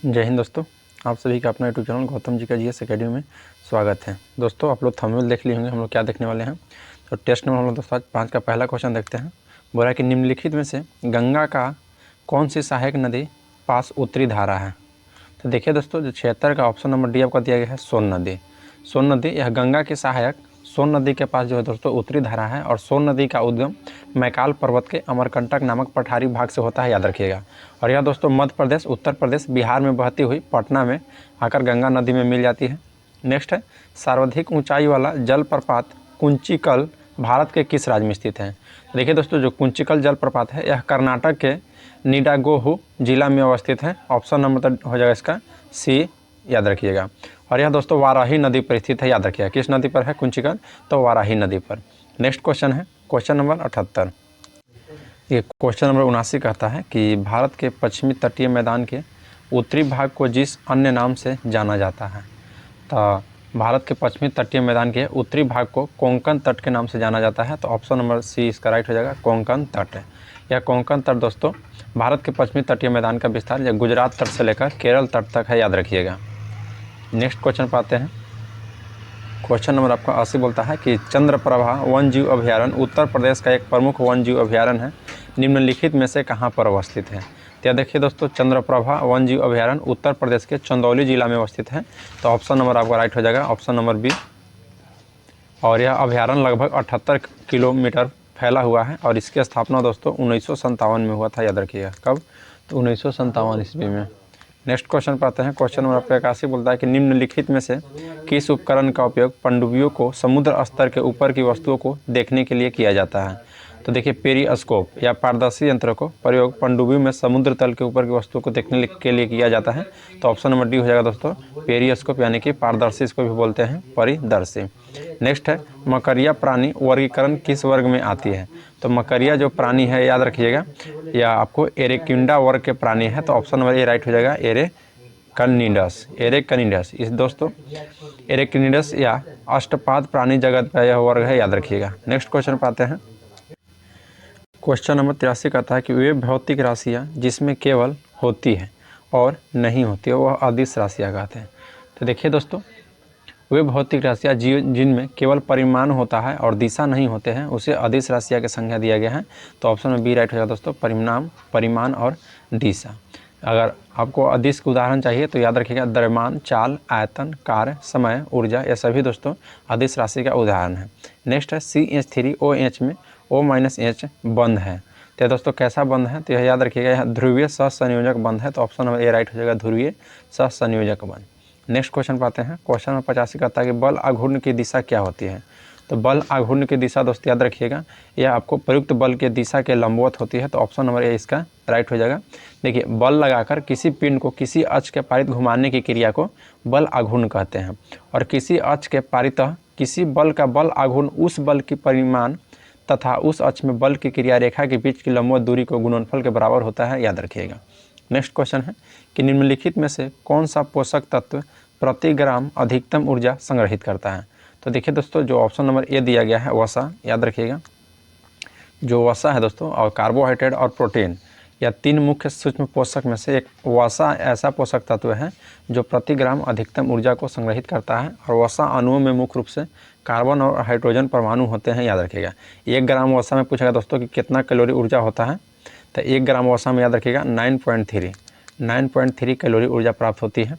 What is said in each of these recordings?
जय हिंद दोस्तों, आप सभी का अपना यूट्यूब चैनल गौतम जी का जीएस एकेडमी में स्वागत है। दोस्तों आप लोग थंबनेल देख लिए होंगे हम लोग क्या देखने वाले हैं। तो टेस्ट नंबर हम लोग दोस्तों आज 5 का पहला क्वेश्चन देखते हैं। बोला कि निम्नलिखित में से गंगा का कौन सी सहायक नदी पास उत्तरी धारा है। तो देखिए दोस्तों, जो 76 का ऑप्शन नंबर डी आपका दिया गया है सोन नदी। सोन नदी यह गंगा की सहायक सोन नदी के पास जो है दोस्तों उत्तरी धारा है और सोन नदी का उद्गम मैकाल पर्वत के अमरकंटक नामक पठारी भाग से होता है, याद रखिएगा। और यह दोस्तों मध्य प्रदेश, उत्तर प्रदेश, बिहार में बहती हुई पटना में आकर गंगा नदी में मिल जाती है। नेक्स्ट है, सर्वाधिक ऊंचाई वाला जलप्रपात कुंचिकल भारत के किस राज्य में स्थित है। देखिए दोस्तों, जो कुंचिकल जलप्रपात है यह कर्नाटक के निडागोहू जिला में अवस्थित है। ऑप्शन नंबर तो हो जाएगा इसका सी, याद रखिएगा। और यह दोस्तों वाराही नदी पर स्थित है, याद रखिएगा। किस नदी पर है कुंचिकल, तो वाराही नदी पर। नेक्स्ट क्वेश्चन है क्वेश्चन नंबर 78। ये क्वेश्चन नंबर 79 कहता है कि भारत के पश्चिमी तटीय मैदान के उत्तरी भाग को जिस अन्य नाम से जाना जाता है। तो भारत के पश्चिमी तटीय मैदान के उत्तरी भाग को कोंकण तट के नाम से जाना जाता है। तो ऑप्शन नंबर सी इसका राइट हो जाएगा, कोंकण तट। यह कोंकण तट दोस्तों भारत के पश्चिमी तटीय मैदान का विस्तार यह गुजरात तट से लेकर केरल तट तक है, याद रखिएगा। नेक्स्ट क्वेश्चन पाते हैं। क्वेश्चन नंबर आपका 80 बोलता है कि चंद्रप्रभा वन जीव अभयारण्य उत्तर प्रदेश का एक प्रमुख वन जीव अभयारण्य है, निम्नलिखित में से कहाँ पर अवस्थित है। तो देखिए दोस्तों, चंद्रप्रभा वन जीव अभयारण्य उत्तर प्रदेश के चंदौली जिला में अवस्थित है। तो ऑप्शन नंबर आपका राइट हो जाएगा, ऑप्शन नंबर बी। और यह अभयारण्य लगभग 78 किलोमीटर फैला हुआ है और इसकी स्थापना दोस्तों 1957 में हुआ था, याद रखिएगा। कब, तो 1957 ईस्वी में। नेक्स्ट क्वेश्चन पाते हैं। क्वेश्चन नंबर आपका 81 बोलता है कि निम्नलिखित में से किस उपकरण का उपयोग पनडुब्बियों को समुद्र स्तर के ऊपर की वस्तुओं को देखने के लिए किया जाता है। तो देखिए, पेरिस्कोप या पारदर्शी यंत्र को प्रयोग पनडुब्बियों में समुद्र तल के ऊपर की वस्तुओं को देखने के लिए किया जाता है। तो ऑप्शन नंबर डी हो जाएगा दोस्तों, पेरिस्कोप, यानी कि पारदर्शी, इसको भी बोलते हैं परिदर्शी। नेक्स्ट है, मकरिया प्राणी वर्गीकरण किस वर्ग में आती है। तो मकरिया जो प्राणी है, याद रखिएगा, या आपको एरेक्टिंडा वर्ग के प्राणी है। तो ऑप्शन नंबर ए राइट हो जाएगा, एरेक्टिनिडस। एरेक्टिनिडस इस दोस्तों एरेक्टिनिडस या अष्टपाद प्राणी जगत का यह वर्ग है, याद रखिएगा। नेक्स्ट क्वेश्चन पाते हैं। क्वेश्चन नंबर 83 कहता है कि वे भौतिक राशियाँ जिसमें केवल होती है और नहीं होती है वह अदिश राशियाँ कहते हैं। तो देखिए दोस्तों, वे भौतिक राशियाँ जिनमें केवल परिमाण होता है और दिशा नहीं होते हैं उसे अदिश राशियाँ की संज्ञा दिया गया है। तो ऑप्शन में बी राइट हो जाएगा दोस्तों, परिमाण और दिशा। अगर आपको अदिश का उदाहरण चाहिए तो याद रखिएगा, द्रव्यमान, चाल, आयतन, कार्य, समय, ऊर्जा, ये सभी दोस्तों अदिश राशि का उदाहरण है। नेक्स्ट है CH3OH में O-H बंध है। तो दोस्तों कैसा बंध है, तो यह याद रखिएगा, यह ध्रुवीय सहसंयोजक बंध है। तो ऑप्शन नंबर ए राइट हो जाएगा, ध्रुवीय सहसंयोजक बंध। नेक्स्ट क्वेश्चन पाते हैं। क्वेश्चन नंबर 85 कहता है कि बल आघूर्ण की दिशा क्या होती है। तो बल आघूर्ण की दिशा दोस्तों याद रखिएगा, यह आपको प्रयुक्त बल के दिशा के लंबवत होती है। तो ऑप्शन नंबर ए इसका राइट हो जाएगा। देखिए, बल लगाकर किसी पिंड को किसी अक्ष के पारित घुमाने की क्रिया को बल आघूर्ण कहते हैं। और किसी अक्ष के पारितः किसी बल का बल आघूर्ण उस बल की परिमाण तथा उस अक्ष में बल की क्रिया रेखा के बीच की लंबवत दूरी को गुणनफल के बराबर होता है, याद रखिएगा। नेक्स्ट क्वेश्चन है कि निम्नलिखित में से कौन सा पोषक तत्व प्रति ग्राम अधिकतम ऊर्जा संग्रहित करता है। तो देखिए दोस्तों, जो ऑप्शन नंबर ए दिया गया है वसा, याद रखिएगा। जो वसा है दोस्तों, और कार्बोहाइड्रेट और प्रोटीन, या 3 मुख्य सूक्ष्म पोषक में से एक वसा ऐसा पोषक तत्व है जो प्रति ग्राम अधिकतम ऊर्जा को संग्रहित करता है। और वसा अणुओं में मुख्य रूप से कार्बन और हाइड्रोजन परमाणु होते हैं, याद रखिएगा। 1 ग्राम वसा में पूछेगा दोस्तों कि कितना कैलोरी ऊर्जा होता है। तो 1 ग्राम वसा में याद रखिएगा 9.3 कैलोरी ऊर्जा प्राप्त होती है।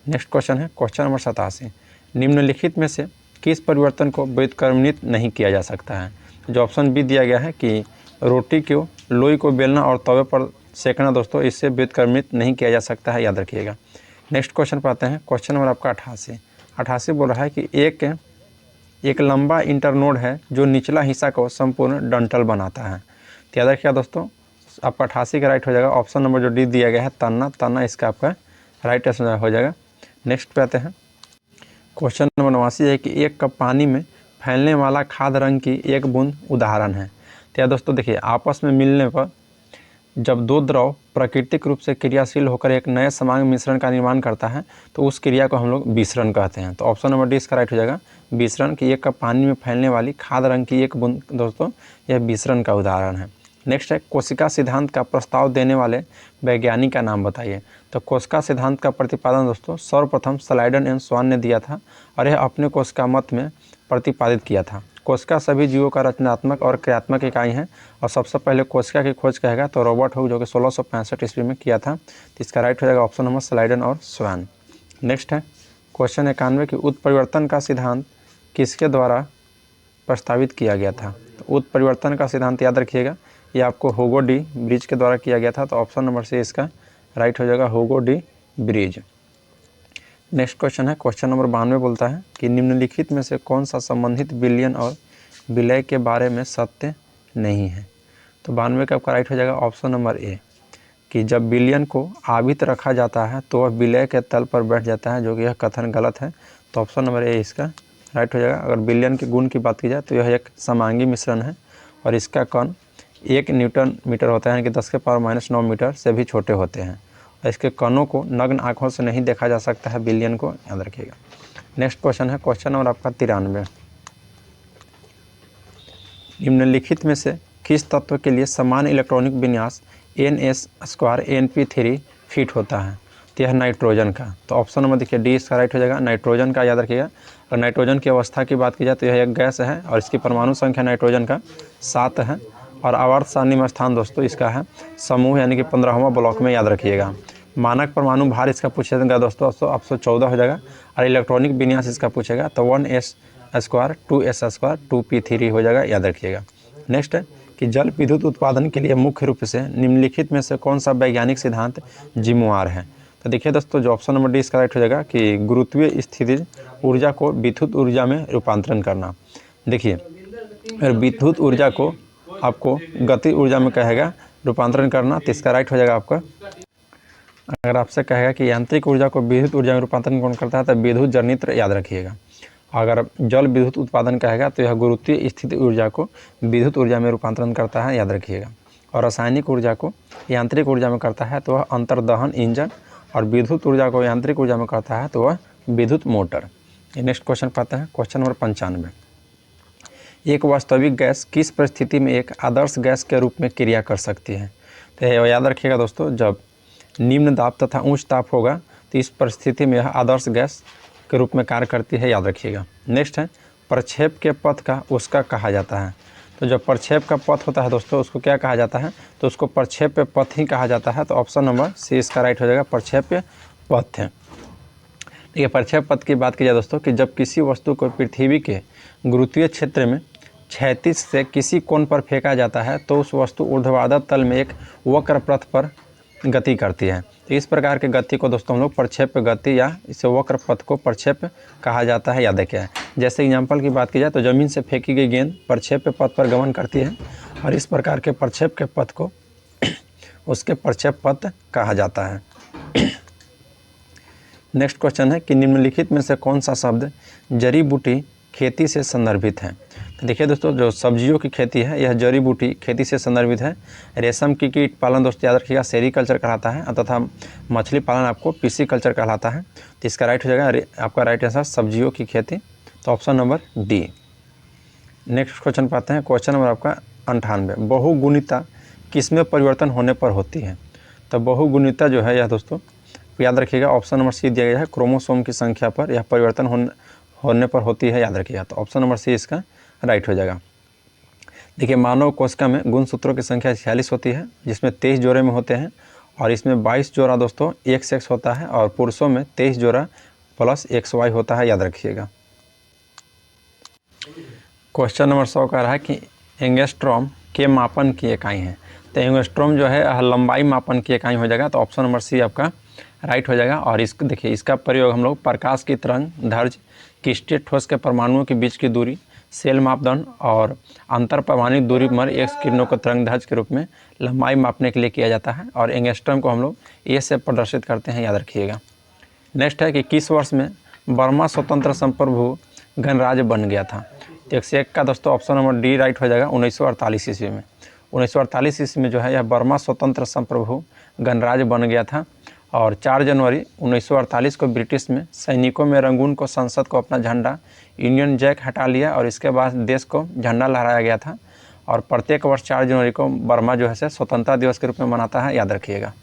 नेक्स्ट क्वेश्चन है क्वेश्चन नंबर 87। निम्नलिखित में से किस परिवर्तन को व्युत्क्रमित नहीं किया जा सकता है। जो ऑप्शन बी दिया गया है कि रोटी को लोई को बेलना और तवे पर सेकना दोस्तों, इससे व्युत्क्रमित नहीं किया जा सकता है, याद रखिएगा। नेक्स्ट क्वेश्चन पाते हैं। क्वेश्चन नंबर आपका 88 बोल रहा है कि एक लंबा इंटरनोड है जो निचला हिस्सा को संपूर्ण डंठल बनाता है। तो याद रखिएगा दोस्तों, आपका 88 का राइट हो जाएगा। ऑप्शन नंबर जो डी दिया गया है तना इसका आपका राइट आंसर हो जाएगा। नेक्स्ट पे आते हैं। क्वेश्चन नंबर 89 है कि 1 कप पानी में फैलने वाला खाद रंग की एक बूंद उदाहरण है। तो यार दोस्तों देखिए, आपस में मिलने पर जब 2 द्रव प्राकृतिक रूप से क्रियाशील होकर एक नए समान मिश्रण का निर्माण करता है तो उस क्रिया को हम लोग विसरण कहते हैं। तो ऑप्शन नंबर डी इसका राइट हो जाएगा, विसरण। की 1 कप पानी में फैलने वाली खाद रंग की एक बूंद दोस्तों, यह विसरण का उदाहरण है। नेक्स्ट है कोशिका सिद्धांत का प्रस्ताव देने वाले वैज्ञानिक का नाम बताइए। तो कोशिका सिद्धांत का प्रतिपादन दोस्तों सर्वप्रथम स्लाइडन एंड स्वान ने दिया था और यह अपने कोशिका मत में प्रतिपादित किया था। कोशिका सभी जीवों का रचनात्मक और क्रियात्मक इकाई है और सबसे पहले कोशिका की खोज कहेगा तो रॉबर्ट हुक जो कि 1665 ईस्वी में किया था। तो इसका राइट हो जाएगा ऑप्शन नंबर स्लाइडन और स्वान। नेक्स्ट है क्वेश्चन 91 कि उत्परिवर्तन का सिद्धांत किसके द्वारा प्रस्तावित किया गया था। तो उत्परिवर्तन का सिद्धांत याद रखिएगा, ये आपको हुगो डी ब्रिज के द्वारा किया गया था। तो ऑप्शन नंबर सी इसका राइट हो जाएगा हुगो डी ब्रिज। नेक्स्ट क्वेश्चन है क्वेश्चन नंबर 92 बोलता है कि निम्नलिखित में से कौन सा संबंधित बिलियन और विलय के बारे में सत्य नहीं है। तो 92 का आपका राइट हो जाएगा ऑप्शन नंबर ए कि जब बिलियन को आवित रखा जाता है तो वह विलय के तल पर बैठ जाता है, जो कि यह कथन गलत है। तो ऑप्शन नंबर ए इसका राइट हो जाएगा। अगर बिलियन के गुण की बात की जाए तो यह एक समांगी मिश्रण है और इसका कण 1 न्यूटन मीटर होता है, यानी कि 10 के पावर -9 मीटर से भी छोटे होते हैं और इसके कणों को नग्न आँखों से नहीं देखा जा सकता है, बिलियन को याद रखिएगा। नेक्स्ट क्वेश्चन है क्वेश्चन नंबर आपका 93। निम्नलिखित में से किस तत्व के लिए समान इलेक्ट्रॉनिक विन्यास NS² NP3 फिट होता है। तो यह नाइट्रोजन का। तो ऑप्शन नंबर देखिए डी इसका राइट हो जाएगा, नाइट्रोजन का याद रखिएगा। और नाइट्रोजन की अवस्था की बात की जाए तो यह एक गैस है और इसकी परमाणु संख्या नाइट्रोजन का 7 है और आवर्त सारणी में स्थान दोस्तों इसका है समूह, यानी कि 15वां ब्लॉक में याद रखिएगा। मानक परमाणु भार इसका पूछेगा दोस्तों 814 हो जाएगा और इलेक्ट्रॉनिक विन्यास इसका पूछेगा तो 1s² 2s² 2p3 हो जाएगा, याद रखिएगा। नेक्स्ट है कि जल विद्युत उत्पादन के लिए मुख्य रूप से निम्नलिखित में से कौन सा वैज्ञानिक सिद्धांत जिम्मेवार है। तो देखिए दोस्तों जो ऑप्शन नंबर डी इसका राइट हो जाएगा कि गुरुत्वीय स्थितिज ऊर्जा को विद्युत ऊर्जा में रूपांतरण करना। देखिए अगर विद्युत ऊर्जा को आपको गति ऊर्जा में कहेगा रूपांतरण करना तो इसका राइट हो जाएगा आपका। अगर आपसे कहेगा कि यांत्रिक ऊर्जा को विद्युत ऊर्जा में रूपांतरण कौन करता है तो विद्युत जनित्र, याद रखिएगा। अगर जल विद्युत उत्पादन कहेगा तो यह गुरुत्वीय स्थिति ऊर्जा को विद्युत ऊर्जा में रूपांतरण करता है, याद रखिएगा। और रासायनिक ऊर्जा को यांत्रिक ऊर्जा में करता है तो वह अंतर्दहन इंजन और विद्युत ऊर्जा को यांत्रिक ऊर्जा में करता है तो वह विद्युत मोटर। नेक्स्ट क्वेश्चन पाते हैं क्वेश्चन नंबर 95। एक वास्तविक गैस किस परिस्थिति में एक आदर्श गैस के रूप में क्रिया कर सकती है। तो याद रखिएगा दोस्तों जब निम्न दाब तथा उच्च ताप होगा तो इस परिस्थिति में यह आदर्श गैस के रूप में कार्य करती है, याद रखिएगा। नेक्स्ट है प्रक्षेप के पथ का उसका कहा जाता है। तो जब प्रक्षेप का पथ होता है दोस्तों उसको क्या कहा जाता है, तो उसको प्रक्षेप्य पथ ही कहा जाता है। तो ऑप्शन नंबर सी इसका राइट हो जाएगा, प्रक्षेप्य पथ है। देखिए प्रक्षेप पथ की बात की जाए दोस्तों कि जब किसी वस्तु को पृथ्वी के गुरुत्वीय क्षेत्र में क्षैतिज से किसी कोण पर फेंका जाता है तो उस वस्तु ऊर्ध्वाधर तल में एक वक्र पथ पर गति करती है। तो इस प्रकार के गति को दोस्तों हम लोग प्रक्षेप गति या इसे वक्र पथ को प्रक्षेप कहा जाता है, याद रखिए। जैसे एग्जाम्पल की बात की जाए तो ज़मीन से फेंकी गई गेंद प्रक्षेप पथ पर गमन करती है और इस प्रकार के प्रक्षेप के पथ को उसके प्रक्षेप पथ कहा जाता है। नेक्स्ट क्वेश्चन है कि निम्नलिखित में से कौन सा शब्द जड़ी बूटी खेती से संदर्भित है। तो देखिए दोस्तों जो सब्जियों की खेती है यह जड़ी बूटी खेती से संदर्भित है। रेशम की कीट पालन दोस्तों याद रखिएगा सेरीकल्चर कहलाता है तथा मछली पालन आपको पिसीकल्चर कहलाता है। तो इसका राइट हो जाएगा आपका राइट आंसर सब्जियों की खेती, तो option number D. Next question पाते हैं क्वेश्चन नंबर आपका 98। बहुगुणिता किसमें परिवर्तन होने पर होती है। तो बहुगुणिता जो है यह दोस्तों याद रखिएगा ऑप्शन नंबर सी दिया गया है क्रोमोसोम की संख्या पर यह परिवर्तन होने पर होती है, याद रखिएगा। तो ऑप्शन नंबर सी इसका राइट हो जाएगा। देखिए मानव कोशिका में गुणसूत्रों की संख्या 46 होती है जिसमें 23 जोड़े में होते हैं और इसमें 22 जोड़ा दोस्तों एक्स एक्स होता है और पुरुषों में 23 जोड़ा प्लस XY होता है, याद रखिएगा। क्वेश्चन नंबर 100 कह रहा है कि एंगस्ट्रॉम के मापन की इकाई है। तो एंगस्ट्रॉम जो है लंबाई मापन की इकाई हो जाएगा। तो ऑप्शन नंबर सी आपका राइट हो जाएगा। और इसको देखिए इसका प्रयोग हम लोग प्रकाश की तरंग दैर्ध्य क्रिस्टलीय ठोस के परमाणुओं के बीच की दूरी सेल मापदंड और अंतर परमाणु दूरी पर एक्स किरणों को तरंग दैर्ध्य के रूप में लंबाई मापने के लिए किया जाता है और एंगस्ट्रॉम को हम लोग ए से प्रदर्शित करते हैं, याद रखिएगा। नेक्स्ट है कि किस वर्ष में बर्मा स्वतंत्र संप्रभु गणराज्य बन गया था। तो 101 का दोस्तों ऑप्शन नंबर डी राइट हो जाएगा 1948 ईस्वी में। 1948 ईस्वी में जो है यह बर्मा स्वतंत्र संप्रभु गणराज्य बन गया था और 4 जनवरी 1948 को ब्रिटिश में सैनिकों में रंगून को संसद को अपना झंडा यूनियन जैक हटा लिया और इसके बाद देश को झंडा लहराया गया था और प्रत्येक वर्ष 4 जनवरी को बर्मा जो है से स्वतंत्रता दिवस के रूप में मनाता है, याद रखिएगा।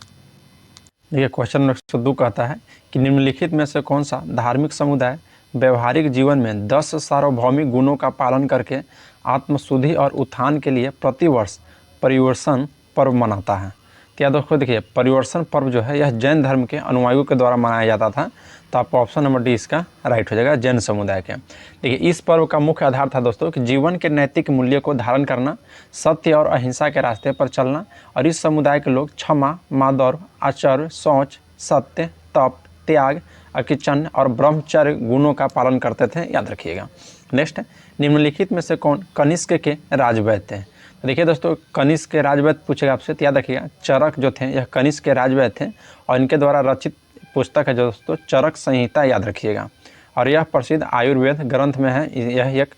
देखिए क्वेश्चन नंबर 102 कहता है कि निम्नलिखित में से कौन सा धार्मिक समुदाय व्यवहारिक जीवन में 10 सार्वभौमिक गुणों का पालन करके आत्मशुद्धि और उत्थान के लिए प्रतिवर्ष परिवर्तन पर्व मनाता है। तो याद दोस्तों देखिए परिवर्तन पर्व जो है यह जैन धर्म के अनुयायियों के द्वारा मनाया जाता था। तो आपका ऑप्शन नंबर डी इसका राइट हो जाएगा, जैन समुदाय के। देखिए इस पर्व का मुख्य आधार था दोस्तों कि जीवन के नैतिक मूल्य को धारण करना, सत्य और अहिंसा के रास्ते पर चलना। और इस समुदाय के लोग क्षमा, मादौर, आचर्य, शौच, सत्य, तप, त्याग, अकिचन और ब्रह्मचर्य गुणों का पालन करते थे, याद रखिएगा। नेक्स्ट है निम्नलिखित में से कौन कनिष्क के राजवैद्य थे। देखिए दोस्तों कनिष्क के राजवैद्य पूछेगा आपसे, तो याद रखिएगा चरक जो थे यह कनिष्क के राजवैद्य थे और इनके द्वारा रचित पुस्तक है जो दोस्तों चरक संहिता, याद रखिएगा। और यह प्रसिद्ध आयुर्वेद ग्रंथ में है यह एक।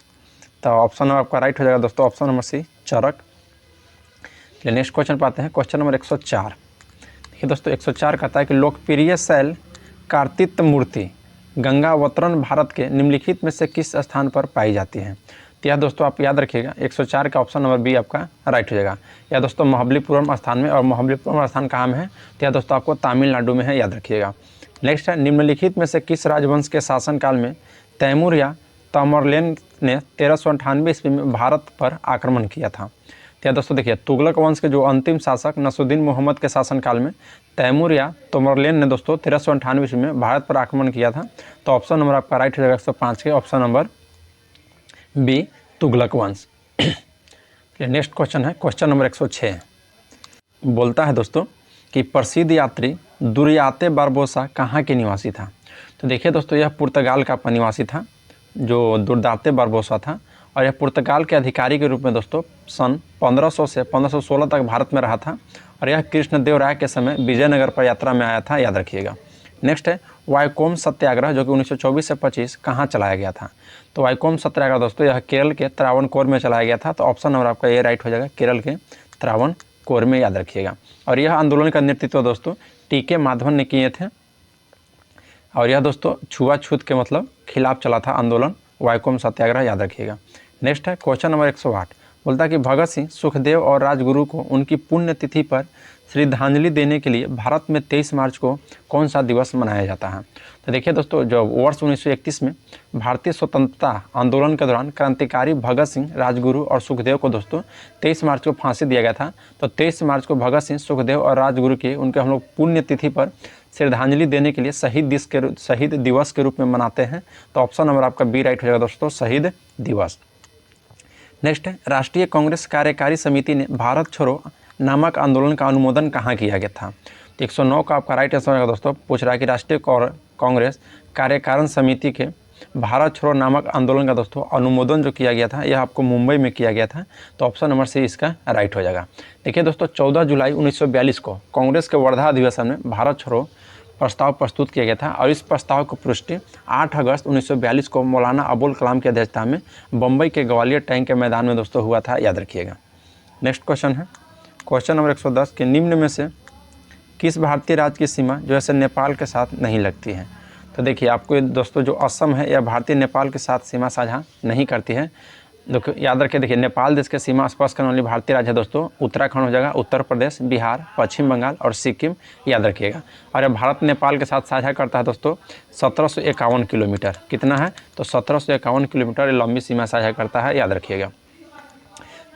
तो ऑप्शन नंबर आपका राइट हो जाएगा दोस्तों, ऑप्शन नंबर सी चरक। नेक्स्ट क्वेश्चन पाते हैं, क्वेश्चन नंबर 104। देखिए दोस्तों 104 कहता है कि लोकप्रिय शैल कार्तिक मूर्ति गंगावतरण भारत के निम्नलिखित में से किस स्थान पर पाई जाती है। तो यह दोस्तों आप याद रखिएगा 104 का ऑप्शन नंबर बी आपका राइट हो जाएगा। यह दोस्तों महाबलीपुरम स्थान में, और महाबलीपुरम स्थान कहाँ में है, तो यह दोस्तों आपको तमिलनाडु में है, याद रखिएगा। नेक्स्ट है निम्नलिखित में से किस राजवंश के शासनकाल में तैमूर या तमरलेन ने 1398 ईस्वी में भारत पर आक्रमण किया था। तो दोस्तों देखिए तुगलक वंश के जो अंतिम शासक नसरुद्दीन मोहम्मद के शासनकाल में तैमूर या तमरलेन ने दोस्तों 1398 ईस्वी में भारत पर आक्रमण किया था। तो ऑप्शन नंबर आपका राइट हो जाएगा 105 के, ऑप्शन नंबर बी तुगलक वंश। नेक्स्ट क्वेश्चन है क्वेश्चन नंबर 106। बोलता है दोस्तों कि प्रसिद्ध यात्री दुर्याते बारबोसा कहाँ के निवासी था। तो देखिए दोस्तों यह पुर्तगाल का निवासी था जो दुर्दाते बारबोसा था, और यह पुर्तगाल के अधिकारी के रूप में दोस्तों सन 1500 से 1516 तक भारत में रहा था। और यह कृष्णदेव राय के समय विजयनगर पर यात्रा में आया था, याद रखिएगा। नेक्स्ट है वाइकोम सत्याग्रह जो कि 1924 से 25 कहाँ चलाया गया था। तो वाइकोम सत्याग्रह दोस्तों यह केरल के त्रावणकोर में चलाया गया था। तो ऑप्शन नंबर आपका ये राइट हो जाएगा, केरल के त्रावणकोर में, याद रखिएगा। और यह आंदोलन का नेतृत्व दोस्तों टी.के. माधवन ने किए थे। और यह दोस्तों छुआछूत के मतलब खिलाफ चला था आंदोलन, वाइकोम सत्याग्रह, याद रखिएगा। नेक्स्ट है क्वेश्चन नंबर 108। बोलता है कि भगत सिंह, सुखदेव और राजगुरु को उनकी पुण्यतिथि पर श्रद्धांजलि देने के लिए भारत में 23 मार्च को कौन सा दिवस मनाया जाता है। तो देखिए दोस्तों जो वर्ष 1931 में भारतीय स्वतंत्रता आंदोलन के दौरान क्रांतिकारी भगत सिंह, राजगुरु और सुखदेव को दोस्तों 23 मार्च को फांसी दिया गया था। तो 23 मार्च को भगत सिंह, सुखदेव और राजगुरु की उनके हम लोग पुण्यतिथि पर श्रद्धांजलि देने के लिए शहीद दिवस के रूप में मनाते हैं। तो ऑप्शन नंबर आपका बी राइट हो जाएगा दोस्तों, शहीद दिवस। नेक्स्ट है राष्ट्रीय कांग्रेस कार्यकारी समिति ने भारत छोड़ो नामक आंदोलन का अनुमोदन कहाँ किया गया था। तो 109 का आपका राइट आंसर होगा दोस्तों। पूछ रहा है कि राष्ट्रीय कांग्रेस कार्यकारिणी समिति के भारत छोड़ो नामक आंदोलन का दोस्तों अनुमोदन जो किया गया था यह आपको मुंबई में किया गया था। तो ऑप्शन नंबर सी इसका राइट हो जाएगा। देखिए दोस्तों 14 जुलाई 1942 को कांग्रेस के वर्धा अधिवेशन में भारत छोड़ो प्रस्ताव प्रस्तुत किया गया था। और इस प्रस्ताव को पुष्टि 8 अगस्त 1942 को मौलाना अबुल कलाम की अध्यक्षता में बम्बई के ग्वालियर टैंक के मैदान में दोस्तों हुआ था, याद रखिएगा। नेक्स्ट क्वेश्चन है क्वेश्चन नंबर 110 के निम्न में से किस भारतीय राज्य की सीमा जो है नेपाल के साथ नहीं लगती है। तो देखिए आपको दोस्तों जो असम है यह भारतीय नेपाल के साथ सीमा साझा नहीं करती है। देखो याद रखिए, देखिए नेपाल देश के सीमा स्पर्श करने वाली भारतीय राज्य है दोस्तों उत्तराखंड हो जाएगा, उत्तर प्रदेश, बिहार, पश्चिम बंगाल और सिक्किम, याद रखिएगा। और यह भारत नेपाल के साथ साझा करता है दोस्तों 1751 किलोमीटर। कितना है तो 1751 किलोमीटर लंबी सीमा साझा करता है, याद रखिएगा।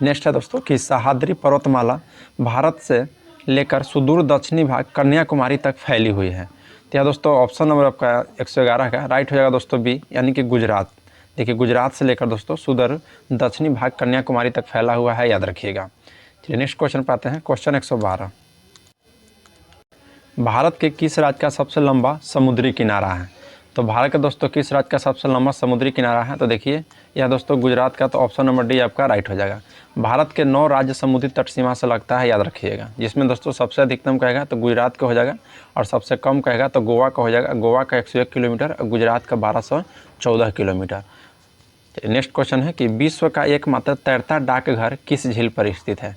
नेक्स्ट है दोस्तों कि सह्याद्री पर्वतमाला भारत से लेकर सुदूर दक्षिणी भाग कन्याकुमारी तक फैली हुई है। तो यह दोस्तों ऑप्शन नंबर आपका 111 का राइट हो जाएगा दोस्तों बी, यानी कि गुजरात। देखिए गुजरात से लेकर दोस्तों सुदूर दक्षिणी भाग कन्याकुमारी तक फैला हुआ है, याद रखिएगा। चलिए नेक्स्ट क्वेश्चन पाते हैं क्वेश्चन 112। भारत के किस राज्य का सबसे लंबा समुद्री किनारा है। तो भारत के दोस्तों किस राज्य का सबसे लंबा समुद्री किनारा है। तो देखिए यह दोस्तों गुजरात का। तो ऑप्शन नंबर डी आपका राइट हो जाएगा। भारत के 9 राज्य समुद्री तट सीमा से लगता है, याद रखिएगा। जिसमें दोस्तों सबसे अधिकतम कहेगा तो गुजरात का हो जाएगा, और सबसे कम कहेगा तो गोवा का हो जाएगा। गोवा का 101 किलोमीटर और गुजरात का 1214 किलोमीटर। नेक्स्ट क्वेश्चन है कि विश्व का एकमात्र तैरता डाकघर किस झील पर स्थित है।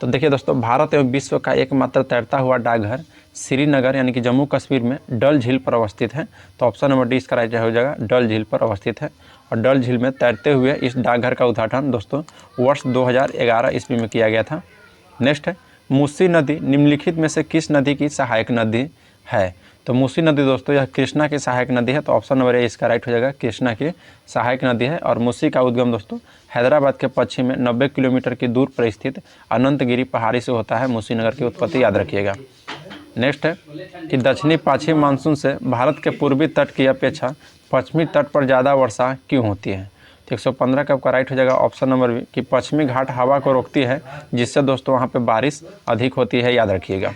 तो देखिए दोस्तों भारत एवं विश्व का एकमात्र तैरता हुआ डाकघर श्रीनगर यानी कि जम्मू कश्मीर में डल झील पर अवस्थित है। तो ऑप्शन नंबर डी इसका राइट हो जाएगा, डल झील पर अवस्थित है। और डल झील में तैरते हुए इस डाकघर का उद्घाटन दोस्तों वर्ष 2011 ईस्वी में किया गया था। नेक्स्ट है, मूसी नदी निम्नलिखित में से किस नदी की सहायक नदी है? तो मूसी नदी दोस्तों यह कृष्णा की सहायक नदी है, तो ऑप्शन नंबर ए इसका राइट हो जाएगा, कृष्णा की सहायक नदी है। और मूसी का उद्गम दोस्तों हैदराबाद के पश्चिम में 90 किलोमीटर की दूर पर स्थित अनंतगिरी पहाड़ी से होता है। मूसी नगर की उत्पत्ति याद रखिएगा। नेक्स्ट है कि दक्षिणी पश्चिम मानसून से भारत के पूर्वी तट की अपेक्षा पश्चिमी तट पर ज़्यादा वर्षा क्यों होती है? तो 115 का आपका राइट हो जाएगा ऑप्शन नंबर बी कि पश्चिमी घाट हवा को रोकती है, जिससे दोस्तों वहाँ पे बारिश अधिक होती है, याद रखिएगा।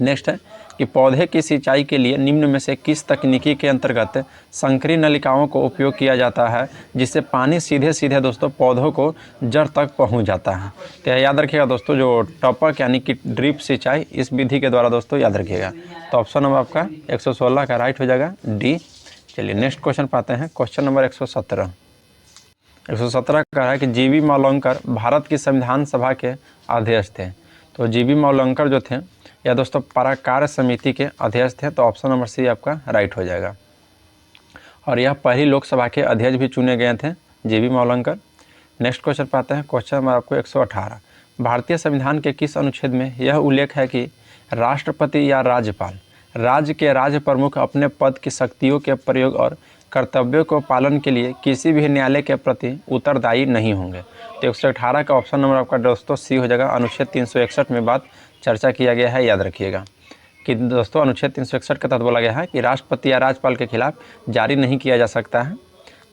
नेक्स्ट है कि पौधे की सिंचाई के लिए निम्न में से किस तकनीकी के अंतर्गत संकरी नलिकाओं को उपयोग किया जाता है, जिससे पानी सीधे सीधे दोस्तों पौधों को जड़ तक पहुंच जाता है? तो याद रखिएगा दोस्तों, जो टपक यानी कि ड्रिप सिंचाई, इस विधि के द्वारा दोस्तों याद रखिएगा। तो ऑप्शन नंबर आपका 116 का राइट हो जाएगा डी। चलिए नेक्स्ट क्वेश्चन पाते हैं, क्वेश्चन नंबर 117 का है कि जीवी मावलंकर भारत की संविधान सभा के अध्यक्ष थे। तो जीवी मावलंकर जो थे या दोस्तों पराकार समिति के अध्यक्ष थे, तो ऑप्शन नंबर सी आपका राइट हो जाएगा। और यह पहली लोकसभा के अध्यक्ष भी चुने गए थे, जीवी मावलंकर। नेक्स्ट क्वेश्चन पाते हैं, क्वेश्चन नंबर आपको 118 भारतीय संविधान के किस अनुच्छेद में यह उल्लेख है कि राष्ट्रपति या राज्यपाल राज्य के राज्य प्रमुख अपने पद की शक्तियों के प्रयोग और कर्तव्यों को पालन के लिए किसी भी न्यायालय के प्रति उत्तरदायी नहीं होंगे? तो 118 का ऑप्शन नंबर आपका दोस्तों सी हो जाएगा। अनुच्छेद 361 में बात चर्चा किया गया है, याद रखिएगा कि दोस्तों अनुच्छेद 361 के तहत बोला गया है कि राष्ट्रपति या राज्यपाल के खिलाफ जारी नहीं किया जा सकता है।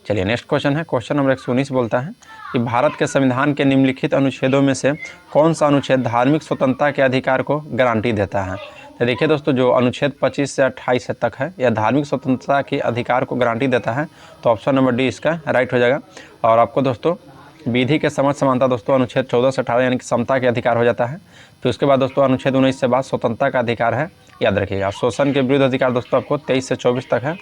चलिए नेक्स्ट क्वेश्चन है, क्वेश्चन नंबर 119 बोलता है कि भारत के संविधान के निम्नलिखित अनुच्छेदों में से कौन सा अनुच्छेद धार्मिक स्वतंत्रता के अधिकार को गारंटी देता है? तो देखिए दोस्तों, जो अनुच्छेद 25 से 28 तक है यह धार्मिक स्वतंत्रता के अधिकार को गारंटी देता है, तो ऑप्शन नंबर डी इसका राइट हो जाएगा। और आपको दोस्तों विधि के समझ समानता दोस्तों अनुच्छेद 14 से 18 यानी कि समता के अधिकार हो जाता है। फिर उसके बाद दोस्तों अनुच्छेद 19 से बाद स्वतंत्रता का अधिकार है, याद रखिएगा। शोषण के विरुद्ध अधिकार दोस्तों आपको 23 से 24 तक है।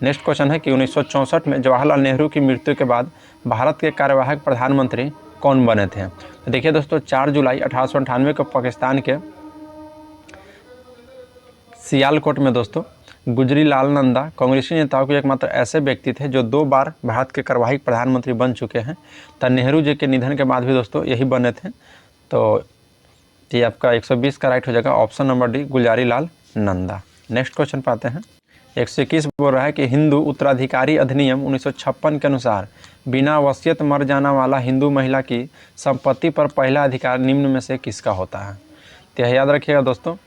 नेक्स्ट क्वेश्चन है कि 1964 में जवाहरलाल नेहरू की मृत्यु के बाद भारत के कार्यवाहक प्रधानमंत्री कौन बने थे? तो देखिए दोस्तों 4 जुलाई 1898 को पाकिस्तान के सियालकोट में दोस्तों गुजरीलाल नंदा कांग्रेसी नेताओं के एकमात्र ऐसे व्यक्ति थे जो 2 बार भारत के कार्यवाहक प्रधानमंत्री बन चुके हैं। तो नेहरू जी के निधन के बाद भी दोस्तों यही बने थे। तो ये आपका 120 का राइट हो जाएगा, option number D Gulzarilal Nanda. Next question पाते हैं, 121 बोल रहा है कि हिंदू उत्तराधिकारी अधिनियम 1956 के अनुसार बिना वसीयत मर जाने वाला हिंदू महिला की संपत्ति पर पहला अधिकार निम्न में से किसका होता है? तो याद रखिएगा दोस्तों,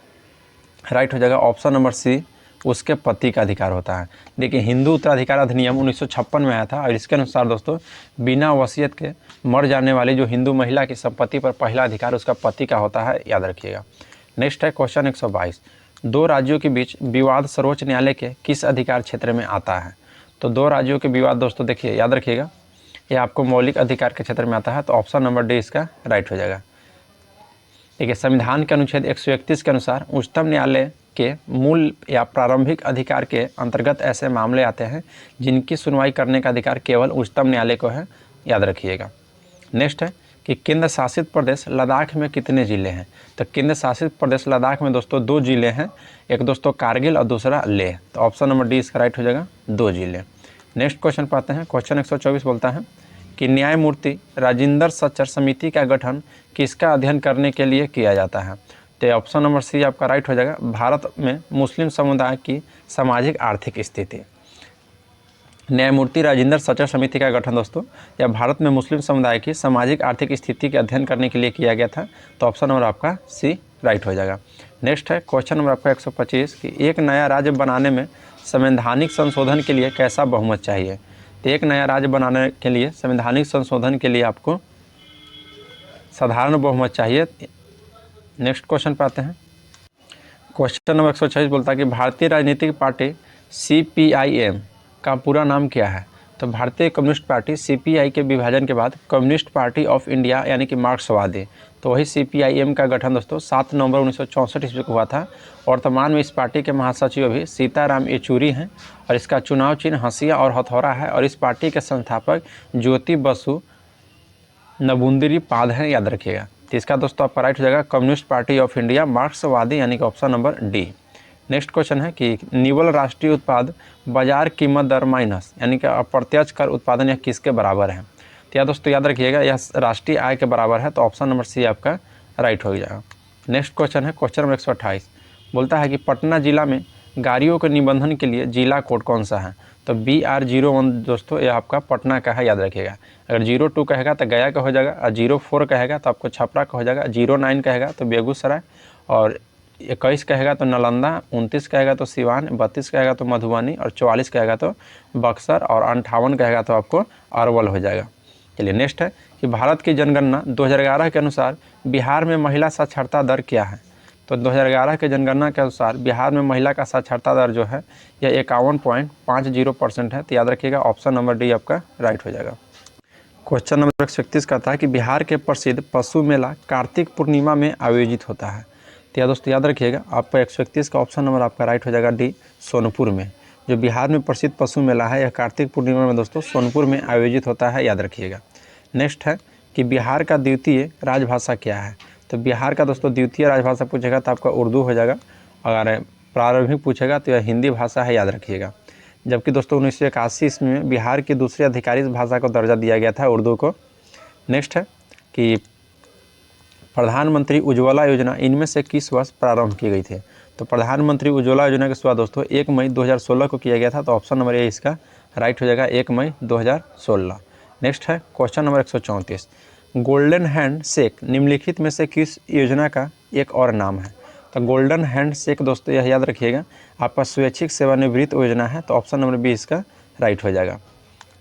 राइट हो जाएगा ऑप्शन नंबर सी, उसके पति का अधिकार होता है। देखिए हिंदू उत्तराधिकार अधिनियम 1956 में आया था और इसके अनुसार दोस्तों बिना वसीयत के मर जाने वाली जो हिंदू महिला की संपत्ति पर पहला अधिकार उसका पति का होता है, याद रखिएगा। नेक्स्ट है क्वेश्चन 122 2 राज्यों के बीच विवाद सर्वोच्च न्यायालय के किस अधिकार क्षेत्र में आता है? तो 2 राज्यों के विवाद दोस्तों देखिए याद रखिएगा, ये आपको मौलिक अधिकार के क्षेत्र में आता है, तो ऑप्शन नंबर डी इसका राइट हो जाएगा। देखिए संविधान के अनुच्छेद 131 के अनुसार उच्चतम न्यायालय के मूल या प्रारंभिक अधिकार के अंतर्गत ऐसे मामले आते हैं जिनकी सुनवाई करने का अधिकार केवल उच्चतम न्यायालय को है, याद रखिएगा। नेक्स्ट है कि केंद्र शासित प्रदेश लद्दाख में कितने ज़िले हैं? तो केंद्र शासित प्रदेश लद्दाख में दोस्तों 2 ज़िले हैं, एक दोस्तों कारगिल और दूसरा लेह। तो ऑप्शन नंबर डी इसका राइट हो जाएगा, 2 ज़िले। नेक्स्ट क्वेश्चन पाते हैं, क्वेश्चन 124 बोलता है कि न्यायमूर्ति राजेंद्र सच्चर समिति का गठन किसका अध्ययन करने के लिए किया जाता है? तो ऑप्शन नंबर सी आपका राइट हो जाएगा, भारत में मुस्लिम समुदाय की सामाजिक आर्थिक स्थिति। न्यायमूर्ति राजेंद्र सच्चर समिति का गठन दोस्तों या भारत में मुस्लिम समुदाय की सामाजिक आर्थिक स्थिति के अध्ययन करने के लिए किया गया था, तो ऑप्शन नंबर आपका सी राइट हो जाएगा। नेक्स्ट है क्वेश्चन नंबर आपका 125 कि एक नया राज्य बनाने में संवैधानिक संशोधन के लिए कैसा बहुमत चाहिए? तो एक नया राज्य बनाने के लिए संवैधानिक संशोधन के लिए आपको साधारण बहुमत चाहिए। नेक्स्ट क्वेश्चन पाते हैं, क्वेश्चन नंबर 126 बोलता है कि भारतीय राजनीतिक पार्टी CPIM का पूरा नाम क्या है? तो भारतीय कम्युनिस्ट पार्टी CPI के विभाजन के बाद कम्युनिस्ट पार्टी ऑफ इंडिया यानी कि मार्क्सवादी, तो वही CPIM का गठन दोस्तों 7 नवंबर 1964 ईस्वी को हुआ था। वर्तमान में इस पार्टी के महासचिव भी सीताराम येचुरी हैं और इसका चुनाव चिन्ह हंसिया और हथौड़ा है और इस पार्टी के संस्थापक ज्योति बसु नबूंदिरी पाद हैं, याद रखिएगा। तो इसका दोस्तों आपका राइट हो जाएगा कम्युनिस्ट पार्टी ऑफ इंडिया मार्क्सवादी यानी कि option number D. Next question है कि निवल राष्ट्रीय उत्पाद बाजार कीमत दर माइनस यानी कि अप्रत्यक्ष कर उत्पादन यह किसके बराबर है। तो दोस्तों याद रखिएगा यह राष्ट्रीय आय के बराबर है, तो ऑप्शन नंबर सी आपका राइट हो जाएगा। नेक्स्ट क्वेश्चन है क्वेश्चन नंबर 128, बोलता है कि पटना जिला में गाड़ियों के निबंधन के लिए जिला कोड कौन सा है। तो BR01 दोस्तों यह आपका पटना का है, याद रखिएगा। अगर 02 कहेगा तो गया का हो जाएगा, और 04 कहेगा तो आपको छपरा का हो जाएगा, 09 कहेगा तो बेगूसराय, और 21 कहेगा तो नालंदा, 29 कहेगा तो सिवान, 32 कहेगा तो मधुबनी, और 44 कहेगा तो बक्सर, और 58 कहेगा तो आपको अरवल हो जाएगा। चलिए नेक्स्ट है कि भारत की जनगणना 2011 के अनुसार बिहार में महिला साक्षरता दर क्या है। तो 2011 के जनगणना के अनुसार बिहार में महिला का साक्षरता दर जो है यह 51.50% है। तो याद रखिएगा ऑप्शन नंबर डी आपका राइट हो जाएगा। क्वेश्चन नंबर 131 कहता है कि बिहार के प्रसिद्ध पशु मेला कार्तिक पूर्णिमा में आयोजित होता है। तो दोस्तों याद रखिएगा आपका 131 का ऑप्शन नंबर आपका राइट हो जाएगा डी, सोनपुर में। जो बिहार में प्रसिद्ध पशु मेला है यह कार्तिक पूर्णिमा में दोस्तों सोनपुर में आयोजित होता है, याद रखिएगा। नेक्स्ट है कि बिहार का द्वितीय राजभाषा क्या है। तो बिहार का दोस्तों द्वितीय राजभाषा पूछेगा तो आपका उर्दू हो जाएगा, अगर प्रारंभिक पूछेगा तो यह हिंदी भाषा है, याद रखिएगा। जबकि दोस्तों 1981 ईस्वी में बिहार की दूसरी आधिकारिक भाषा को दर्जा दिया गया था, उर्दू को। नेक्स्ट है कि प्रधानमंत्री उज्ज्वला योजना इनमें से किस वर्ष प्रारंभ की गई थी। तो प्रधानमंत्री उज्ज्वला योजना की शुरुआत दोस्तों 1 मई 2016 को किया गया था, तो ऑप्शन नंबर ए इसका राइट हो जाएगा, 1 मई 2016। नेक्स्ट है question number 134, golden hand shake निम्नलिखित में से किस योजना का एक और नाम है। तो गोल्डन हैंड शेक दोस्तों यह याद रखिएगा आपका स्वैच्छिक सेवानिवृत्त योजना है, तो ऑप्शन नंबर बी इसका राइट हो जाएगा।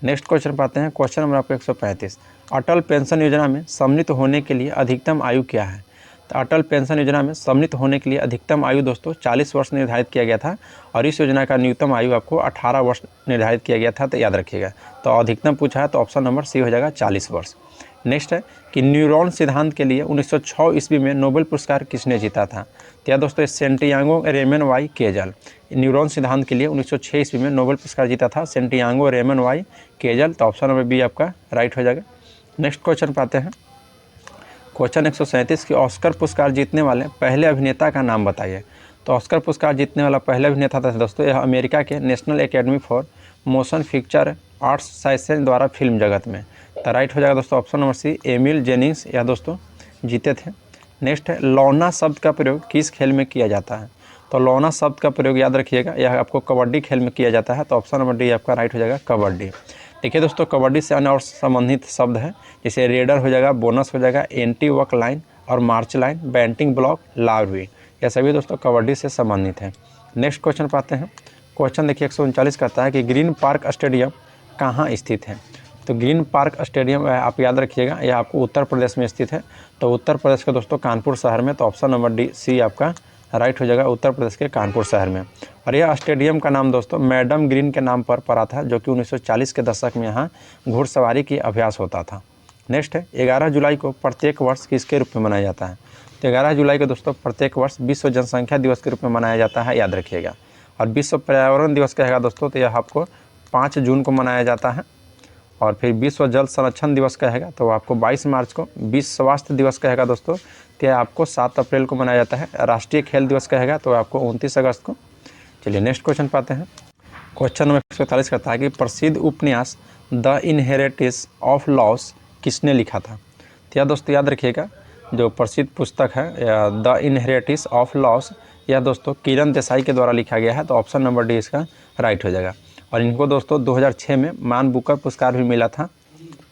नेक्स्ट क्वेश्चन पाते हैं, क्वेश्चन नंबर आपका 135, अटल पेंशन योजना में सम्मिलित होने के लिए अधिकतम आयु क्या है। तो अटल पेंशन योजना में सम्मिलित होने के लिए अधिकतम आयु दोस्तों 40 वर्ष निर्धारित किया गया था, और इस योजना का न्यूनतम आयु आपको 18 वर्ष निर्धारित किया गया था, तो याद रखिएगा। तो अधिकतम पूछा है तो ऑप्शन नंबर सी हो जाएगा 40 वर्ष। नेक्स्ट है कि न्यूरॉन सिद्धांत के लिए 1906 ईस्वी में नोबेल पुरस्कार किसने जीता था। तो यह दोस्तों Santiago Ramon y Cajal, neuron सिद्धांत के लिए 1906 ईस्वी में नोबेल पुरस्कार जीता था सेंटियागो रेमन वाई केजल, तो ऑप्शन नंबर बी आपका राइट हो जाएगा। नेक्स्ट क्वेश्चन पाते हैं, क्वेश्चन 137 कि ऑस्कर पुरस्कार जीतने वाले पहले अभिनेता का नाम बताइए। तो ऑस्कर पुरस्कार जीतने वाला पहले अभिनेता था दोस्तों यह अमेरिका के National Academy for Motion Picture Arts Sciences द्वारा फिल्म जगत में, तो राइट हो जाएगा दोस्तों option number C, Emil Jennings यह दोस्तों जीते थे। नेक्स्ट है लौना शब्द का प्रयोग किस खेल में किया जाता है। तो लौना शब्द का प्रयोग याद रखिएगा यह आपको कबड्डी खेल में किया जाता है, तो ऑप्शन नंबर डी आपका राइट हो जाएगा, कबड्डी। देखिए दोस्तों कबड्डी से अन्य और संबंधित शब्द है, जैसे रेडर हो जाएगा, बोनस हो जाएगा, एंटी वर्क लाइन और मार्च लाइन, बैंटिंग ब्लॉक, लार्वी, यह सभी दोस्तों कबड्डी से संबंधित है। नेक्स्ट क्वेश्चन पाते हैं, क्वेश्चन देखिए 139 कहता है कि ग्रीन पार्क स्टेडियम कहाँ स्थित है। तो ग्रीन पार्क स्टेडियम आप याद रखिएगा यह आपको उत्तर प्रदेश में स्थित है, तो उत्तर प्रदेश के दोस्तों कानपुर शहर में, तो ऑप्शन नंबर डी सी आपका राइट हो जाएगा, उत्तर प्रदेश के कानपुर शहर में। और यह स्टेडियम का नाम दोस्तों मैडम ग्रीन के नाम पर पड़ा था, जो कि 1940 के दशक में यहाँ घुड़सवारी की अभ्यास होता था। नेक्स्ट है 11 जुलाई को प्रत्येक वर्ष किसके रूप में मनाया जाता है। तो 11 जुलाई को दोस्तों प्रत्येक वर्ष विश्व जनसंख्या दिवस के रूप में मनाया जाता है, याद रखिएगा। और विश्व पर्यावरण दिवस कहेगा दोस्तों तो यह आपको 5 जून को मनाया जाता है। और फिर विश्व जल संरक्षण दिवस कहेगा तो आपको 22 मार्च को। विश्व स्वास्थ्य दिवस कहेगा दोस्तों तो आपको 7 अप्रैल को मनाया जाता है। राष्ट्रीय खेल दिवस कहेगा तो आपको 29 अगस्त को। चलिए नेक्स्ट क्वेश्चन पाते हैं, क्वेश्चन नंबर 145 कहता है कि प्रसिद्ध उपन्यास द इनहेरिटेंस ऑफ लॉस किसने लिखा था। तो यह दोस्तों याद रखिएगा जो प्रसिद्ध पुस्तक है द इनहेरिटेंस ऑफ लॉस, यह दोस्तों किरण देसाई के द्वारा लिखा गया है, तो ऑप्शन नंबर डी इसका राइट हो जाएगा। और इनको दोस्तों 2006 में मान बुकर पुरस्कार भी मिला था।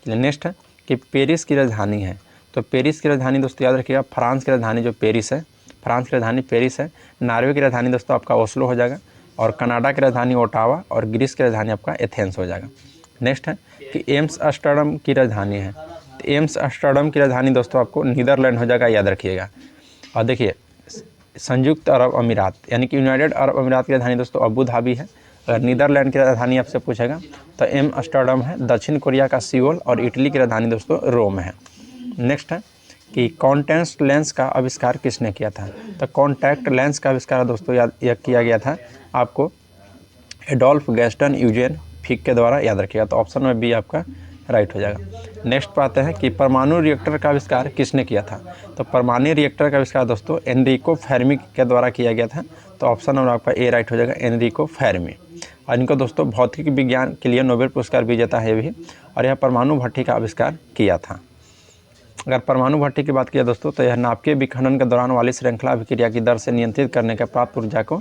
नेक्स्ट है कि पेरिस की राजधानी है, तो पेरिस की राजधानी दोस्तों याद रखिएगा फ्रांस की राजधानी जो पेरिस है, फ्रांस की राजधानी पेरिस है। नॉर्वे की राजधानी दोस्तों आपका ओस्लो हो जाएगा, और कनाडा की राजधानी ओटावा, और ग्रीस की राजधानी आपका एथेंस हो जाएगा। नेक्स्ट है कि एम्स्टर्डम की राजधानी है, तो एम्स्टर्डम की राजधानी दोस्तों आपको नीदरलैंड हो जाएगा, याद रखिएगा। और देखिए संयुक्त अरब अमीरात यानी कि यूनाइटेड अरब अमीरात की राजधानी दोस्तों अबू धाबी है। अगर नीदरलैंड की राजधानी आपसे पूछेगा तो एम्स्टर्डम है। दक्षिण कोरिया का सियोल, और इटली की राजधानी दोस्तों रोम है। नेक्स्ट है कि कॉन्टैक्ट लेंस का आविष्कार किसने किया था, तो कॉन्टैक्ट लेंस का आविष्कार दोस्तों यह किया गया था आपको एडोल्फ गैस्टन यूजेन फिक के द्वारा, याद रखिएगा। तो ऑप्शन में बी आपका राइट हो जाएगा। नेक्स्ट पाते हैं कि परमाणु रिएक्टर का आविष्कार किसने किया था, तो परमाणु रिएक्टर का आविष्कार दोस्तों एनरिको फेर्मी के द्वारा किया गया था, तो ऑप्शन नंबर आपका ए राइट हो जाएगा, एनरिको फेर्मी। और इनको दोस्तों भौतिक विज्ञान के लिए नोबेल पुरस्कार विजेता है भी, और यह परमाणु भट्ठी का आविष्कार किया था। अगर परमाणु भट्ठी की बात किया दोस्तों, तो यह नाभिकीय विखंडन के दौरान वाली श्रृंखला अभिक्रिया की दर से नियंत्रित करने के प्राप्त ऊर्जा को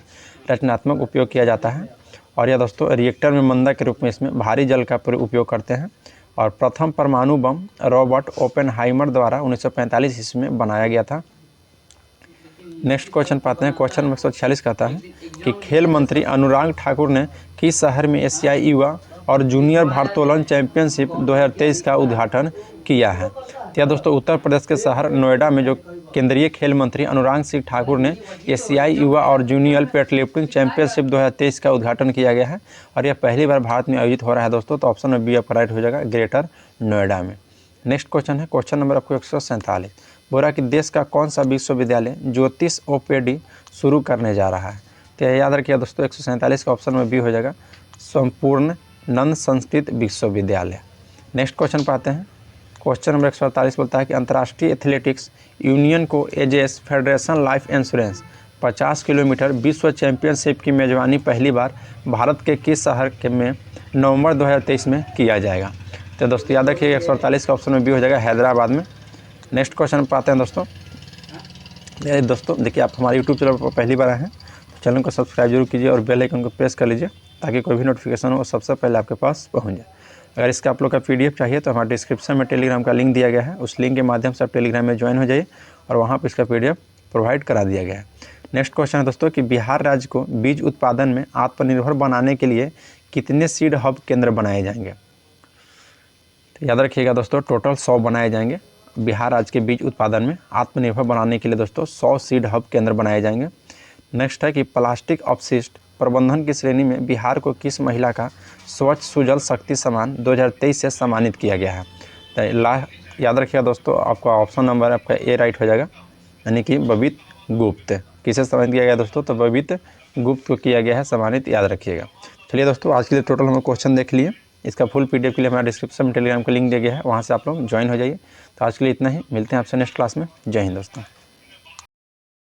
रचनात्मक उपयोग किया जाता है। और यह दोस्तों रिएक्टर में मंदा के रूप में इसमें भारी जल का उपयोग करते हैं। और प्रथम परमाणु बम रॉबर्ट ओपेनहाइमर द्वारा 1945 ईस्वी में बनाया गया था। नेक्स्ट क्वेश्चन पाते हैं। क्वेश्चन नंबर 146 कहता है कि खेल मंत्री अनुराग ठाकुर ने किस शहर में एशियाई युवा और जूनियर भारोत्तोलन चैंपियनशिप 2023 का उद्घाटन किया है। तो यह दोस्तों उत्तर प्रदेश के शहर नोएडा में जो केंद्रीय खेल मंत्री अनुराग सिंह ठाकुर ने एशियाई युवा और जूनियर वेटलिफ्टिंग चैंपियनशिप 2023 का उद्घाटन किया गया है, और यह पहली बार भारत में आयोजित हो रहा है दोस्तों। तो ऑप्शन में बी आपका राइट हो जाएगा, ग्रेटर नोएडा में। नेक्स्ट क्वेश्चन है, क्वेश्चन नंबर आपको 147। बोल रहा है कि देश का कौन सा विश्वविद्यालय ज्योतिष ओपीडी शुरू करने जा रहा है। तो याद रखिए दोस्तों 147 का ऑप्शन में बी हो जाएगा, संपूर्ण नंद संस्कृत विश्वविद्यालय। नेक्स्ट क्वेश्चन पाते हैं। क्वेश्चन नंबर 148 बोलता है कि अंतर्राष्ट्रीय एथलेटिक्स यूनियन को एजेस फेडरेशन लाइफ इंश्योरेंस 50 किलोमीटर विश्व चैंपियनशिप की मेजबानी पहली बार भारत के किस शहर के में नवंबर 2023 में किया जाएगा। तो दोस्तों याद रखिए 148 का ऑप्शन में बी हो जाएगा, हैदराबाद में। नेक्स्ट क्वेश्चन पाते हैं दोस्तों। दोस्तों देखिए, आप हमारे यूट्यूब चैनल पर पहली बार आए हैं तो चैनल को सब्सक्राइब जरूर कीजिए और बेल आइकन को प्रेस कर लीजिए, ताकि कोई भी नोटिफिकेशन हो सबसे पहले आपके पास पहुंच जाए। अगर इसका आप लोग का पीडीएफ चाहिए तो हमारे डिस्क्रिप्शन में टेलीग्राम का लिंक दिया गया है, उस लिंक के माध्यम से आप टेलीग्राम में ज्वाइन हो जाइए और वहाँ पर इसका पीडीएफ प्रोवाइड करा दिया गया है। नेक्स्ट क्वेश्चन है दोस्तों कि बिहार राज्य को बीज उत्पादन में आत्मनिर्भर बनाने के लिए कितने सीड हब केंद्र बनाए जाएंगे। तो याद रखिएगा दोस्तों, टोटल 100 बनाए जाएंगे। बिहार राज्य के बीज उत्पादन में आत्मनिर्भर बनाने के लिए दोस्तों 100 सीड हब केंद्र बनाए जाएंगे। नेक्स्ट है कि प्लास्टिक अपशिष्ट प्रबंधन की श्रेणी में बिहार को किस महिला का स्वच्छ सुजल शक्ति सम्मान 2023 से सम्मानित किया गया है। तो याद रखिएगा दोस्तों, आपका ऑप्शन नंबर आपका ए राइट हो जाएगा, यानी कि बबीत गुप्त। किसे सम्मानित किया गया दोस्तों, तो बबीत गुप्त को किया गया है सम्मानित, याद रखिएगा। चलिए दोस्तों, आज के लिए टोटल हम क्वेश्चन देख लिए। इसका फुल पीडीएफ के लिए हमारा डिस्क्रिप्शन में टेलीग्राम का लिंक दिया गया है, वहाँ से आप लोग ज्वाइन हो जाइए। तो आज के लिए इतना ही, मिलते हैं आपसे नेक्स्ट क्लास में। जय हिंद दोस्तों।